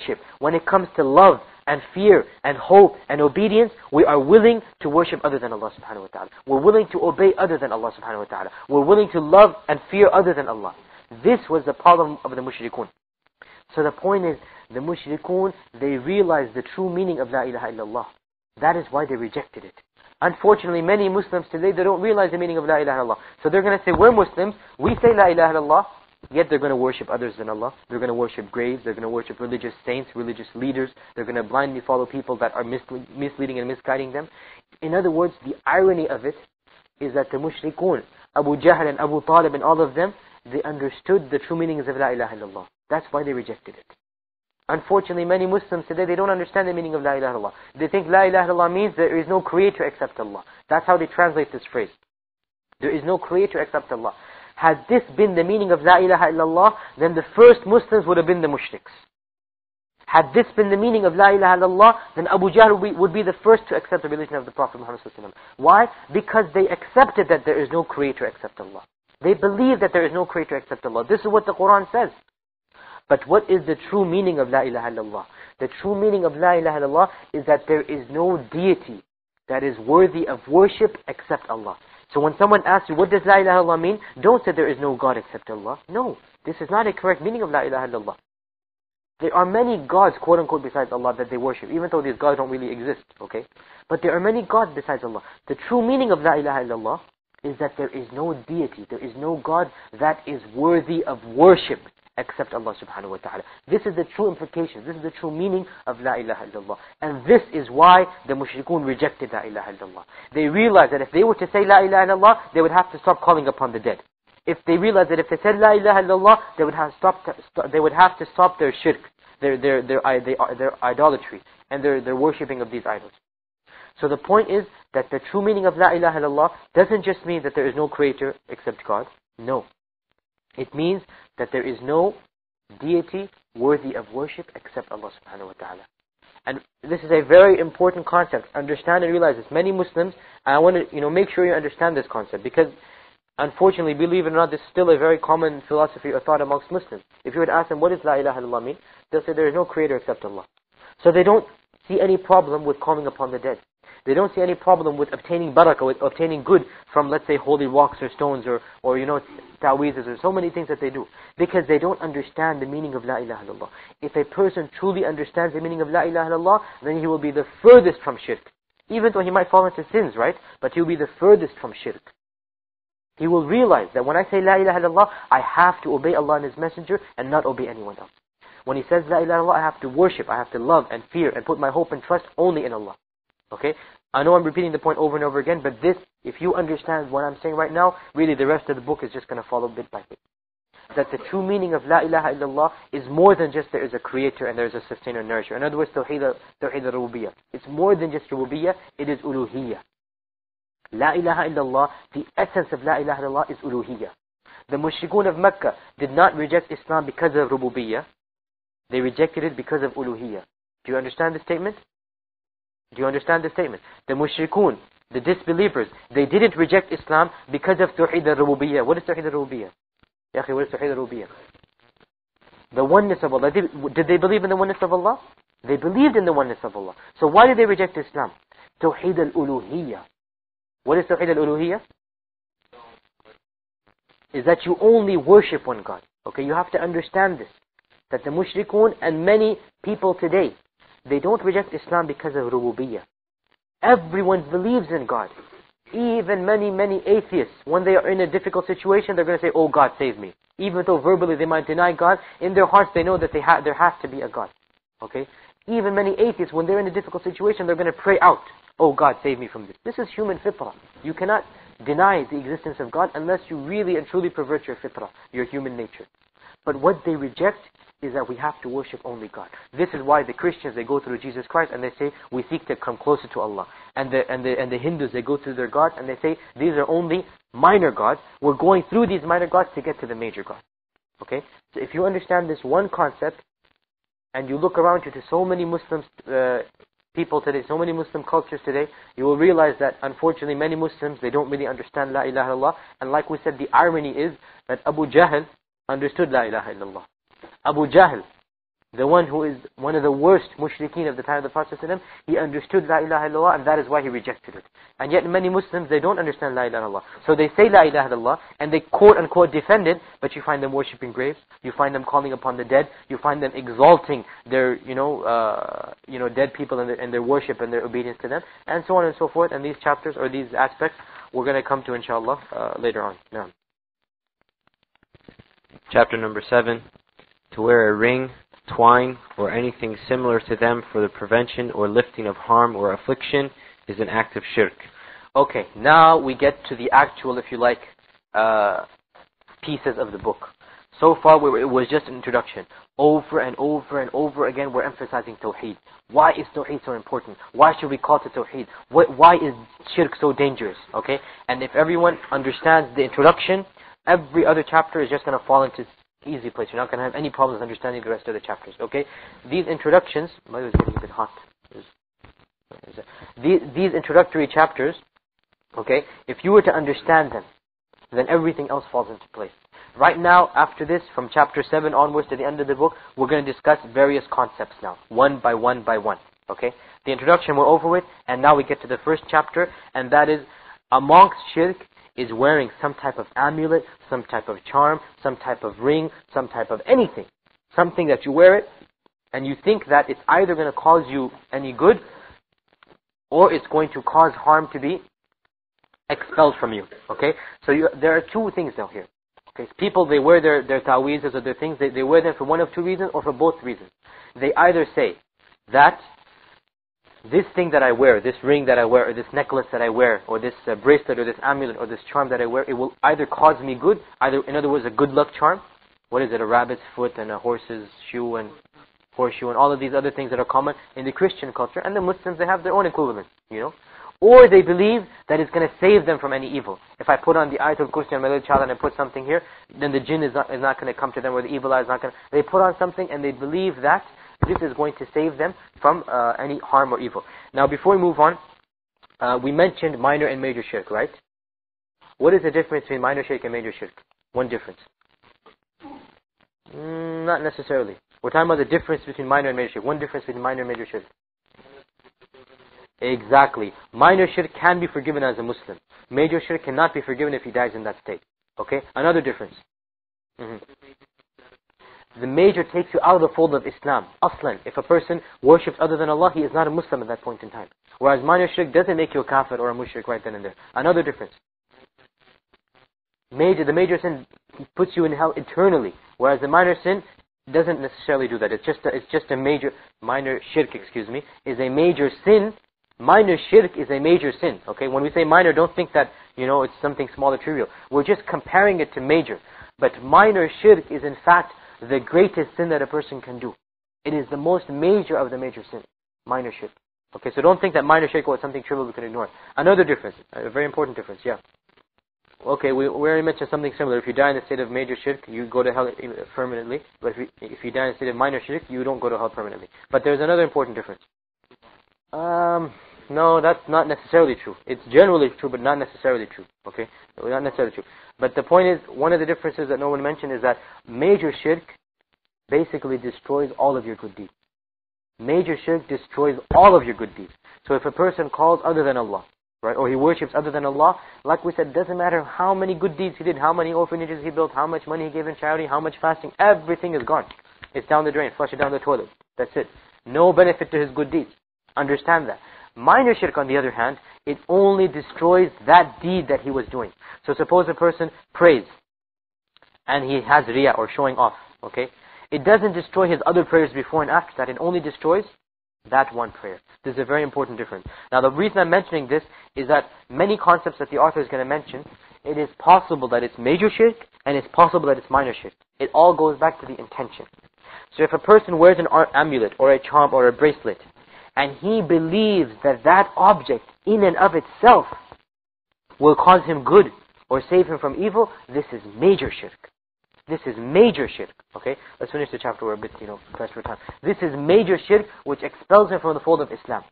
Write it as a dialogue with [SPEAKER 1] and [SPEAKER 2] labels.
[SPEAKER 1] worship, when it comes to love and fear and hope and obedience, we are willing to worship other than Allah subhanahu wa ta'ala. We're willing to obey other than Allah subhanahu wa ta'ala. We're willing to love and fear other than Allah. This was the problem of the mushrikun. So the point is, the mushrikun, they realized the true meaning of La ilaha illallah. That is why they rejected it. Unfortunately, many Muslims today, they don't realize the meaning of La ilaha illallah. So they're going to say, we're Muslims, we say La ilaha illallah, yet they're going to worship others than Allah. They're going to worship graves, they're going to worship religious saints, religious leaders. They're going to blindly follow people that are misleading and misguiding them. In other words, the irony of it is that the mushrikun, Abu Jahl and Abu Talib and all of them, they understood the true meanings of La ilaha illallah. That's why they rejected it. Unfortunately, many Muslims today, they don't understand the meaning of La ilaha illallah. They think La ilaha illallah means there is no creator except Allah. That's how they translate this phrase. There is no creator except Allah. Had this been the meaning of La ilaha illallah, then the first Muslims would have been the mushriks. Had this been the meaning of La ilaha illallah, then Abu Jahl would be the first to accept the religion of the Prophet Muhammad sallallahu alaihi wasallam. Why? Because they accepted that there is no creator except Allah. They believe that there is no creator except Allah. This is what the Quran says. But what is the true meaning of La ilaha illallah? The true meaning of La ilaha illallah is that there is no deity that is worthy of worship except Allah. So when someone asks you, what does La ilaha illallah mean? Don't say there is no God except Allah. No, this is not a correct meaning of La ilaha illallah. There are many gods, quote unquote, besides Allah that they worship, even though these gods don't really exist, okay? But there are many gods besides Allah. The true meaning of La ilaha illallah is that there is no deity, there is no God that is worthy of worship except Allah subhanahu wa ta'ala. This is the true implication. This is the true meaning of La ilaha illallah. And this is why the mushrikun rejected La ilaha illallah. They realized that if they were to say La ilaha illallah, they would have to stop calling upon the dead. If they realized that if they said La ilaha illallah, they would have to stop their shirk, their idolatry, and their worshipping of these idols. So the point is that the true meaning of La ilaha illallah doesn't just mean that there is no creator except God. No. It means that there is no deity worthy of worship except Allah subhanahu wa ta'ala. And this is a very important concept. Understand and realize this. Many Muslims, and I want to make sure you understand this concept, because unfortunately, believe it or not, this is still a very common philosophy or thought amongst Muslims. If you were to ask them, what does La ilaha illallah mean? They'll say there is no creator except Allah. So they don't see any problem with calling upon the dead. They don't see any problem with obtaining barakah, with obtaining good from, let's say, holy rocks or stones or ta'weezes or so many things that they do. Because they don't understand the meaning of La ilaha illallah. If a person truly understands the meaning of La ilaha illallah, then he will be the furthest from shirk. Even though he might fall into sins, right? But he will be the furthest from shirk. He will realize that when I say La ilaha illallah, I have to obey Allah and His Messenger and not obey anyone else. When he says La ilaha illallah, I have to worship, I have to love and fear and put my hope and trust only in Allah. Okay? I know I'm repeating the point over and over again, but this, if you understand what I'm saying right now, really the rest of the book is just going to follow bit by bit. That the true meaning of La ilaha illallah is more than just there is a creator and there is a sustainer and nourisher. In other words, Tawheed al-Rububiyyah. It's more than just Rububiyyah, it is Uluhiyyah. La ilaha illallah, the essence of La ilaha illallah is Uluhiyyah. The mushrikun of Mecca did not reject Islam because of Rububiyyah. They rejected it because of Uluhiyyah. Do you understand this statement? Do you understand this statement? The mushrikun, the disbelievers, they didn't reject Islam because of Tawheed al-Rububiyyah. What is Tawheed al-Rububiyyah? Ya akhi, what is Tawheed al-Rububiyyah? The oneness of Allah. Did they believe in the oneness of Allah? They believed in the oneness of Allah. So why did they reject Islam? Tawheed al-Uluhiyyah. What is Tawheed al-Uluhiyyah? Is that you only worship one God. Okay, you have to understand this. That the mushrikun and many people today, they don't reject Islam because of Rububiyyah. Everyone believes in God. Even many atheists, when they are in a difficult situation, they're going to say, oh God, save me. Even though verbally they might deny God, in their hearts they know that there has to be a God. Okay? Even many atheists, when they're in a difficult situation, they're going to pray out, oh God, save me from this. This is human fitrah. You cannot deny the existence of God unless you really and truly pervert your fitrah, your human nature. But what they reject is that we have to worship only God. This is why the Christians, they go through Jesus Christ and they say, we seek to come closer to Allah. And the Hindus, they go through their gods and they say, these are only minor gods. We're going through these minor gods to get to the major God. Okay? So if you understand this one concept, and you look around you to so many Muslim people today, so many Muslim cultures today, you will realize that unfortunately many Muslims, they don't really understand La ilaha illallah. And like we said, the irony is that Abu Jahl understood La ilaha illallah. Abu Jahl, The one who is one of the worst mushrikeen of the time of the Prophet ﷺ, he understood La ilaha illallah, and that is why he rejected it. And yet many Muslims, they don't understand La ilaha illallah. So they say La ilaha illallah, and they quote unquote defend it, but you find them worshipping graves, you find them calling upon the dead, you find them exalting their, dead people and their worship and their obedience to them, and so on and so forth. And these chapters, or these aspects, we're going to come to inshallah later on. Now, chapter number 7, to wear a ring, twine, or anything similar to them for the prevention or lifting of harm or affliction is an act of shirk. Okay, now we get to the actual, if you like, pieces of the book. So far it was just an introduction. Over and over and over again we're emphasizing Tawheed. Why is Tawheed so important? Why should we call it Tawheed? Why is shirk so dangerous? Okay, and if everyone understands the introduction, every other chapter is just going to fall into easy place. You're not going to have any problems understanding the rest of the chapters. Okay, these introductions, my was getting a bit hot. These introductory chapters, okay, if you were to understand them, then everything else falls into place. Right now, after this, from chapter 7 onwards to the end of the book, we're going to discuss various concepts now, one by one by one. Okay, the introduction we're over with, and now we get to the first chapter, and that is amongst shirk is wearing some type of amulet, some type of charm, some type of ring, some type of anything. Something that you wear it, and you think that it's either going to cause you any good, or it's going to cause harm to be expelled from you. Okay? So there are two things now here. Okay? People, they wear their ta'weezes or their things, they wear them for one of two reasons or for both reasons. They either say that this thing that I wear, this ring that I wear, or this necklace that I wear, or this bracelet, or this amulet, or this charm that I wear, it will either cause me good, either, in other words, a good luck charm. What is it? A rabbit's foot and a horse's shoe and horseshoe and all of these other things that are common in the Christian culture. And the Muslims, they have their own equivalent, Or they believe that it's going to save them from any evil. If I put on the Ayatul Kursi on my little child and I put something here, then the jinn is not going to come to them, or the evil eye is not going to. They put on something and they believe that this is going to save them from any harm or evil. Now, before we move on, we mentioned minor and major shirk, right? What is the difference between minor shirk and major shirk? One difference. Not necessarily. We're talking about the difference between minor and major shirk. One difference between minor and major shirk. Exactly. Minor shirk can be forgiven as a Muslim. Major shirk cannot be forgiven if he dies in that state. Okay? Another difference. The major takes you out of the fold of Islam. Aslan, if a person worships other than Allah, he is not a Muslim at that point in time. Whereas minor shirk doesn't make you a kafir or a mushrik right then and there. Another difference. The major sin puts you in hell eternally, whereas the minor sin doesn't necessarily do that. It's just a minor shirk, is a major sin. Minor shirk is a major sin. Okay, when we say minor, don't think that it's something small or trivial. We're just comparing it to major. But minor shirk is in fact the greatest sin that a person can do. It is the most major of the major sin, minor shirk. Okay, so don't think that minor shirk was something trivial we can ignore. Another difference, a very important difference, yeah. Okay, we already mentioned something similar. If you die in the state of major shirk, you go to hell permanently. But if you die in the state of minor shirk, you don't go to hell permanently. But there's another important difference. No, that's not necessarily true. It's generally true, but not necessarily true. Okay, not necessarily true. But the point is, one of the differences that no one mentioned is that major shirk basically destroys all of your good deeds. Major shirk destroys all of your good deeds. So if a person calls other than Allah, right, or he worships other than Allah, like we said, doesn't matter how many good deeds he did, how many orphanages he built, how much money he gave in charity, how much fasting, everything is gone. It's down the drain, flush it down the toilet. That's it. No benefit to his good deeds. Understand that. Minor shirk, on the other hand, it only destroys that deed that he was doing. So suppose a person prays and he has riyah or showing off, okay? It doesn't destroy his other prayers before and after that. It only destroys that one prayer. This is a very important difference. Now, the reason I'm mentioning this is that many concepts that the author is going to mention, it is possible that it's major shirk and it's possible that it's minor shirk. It all goes back to the intention. So if a person wears an amulet or a charm or a bracelet, and he believes that that object in and of itself will cause him good or save him from evil, this is major shirk. This is major shirk. Okay, let's finish the chapter. We're a bit, pressed for time. This is major shirk which expels him from the fold of Islam.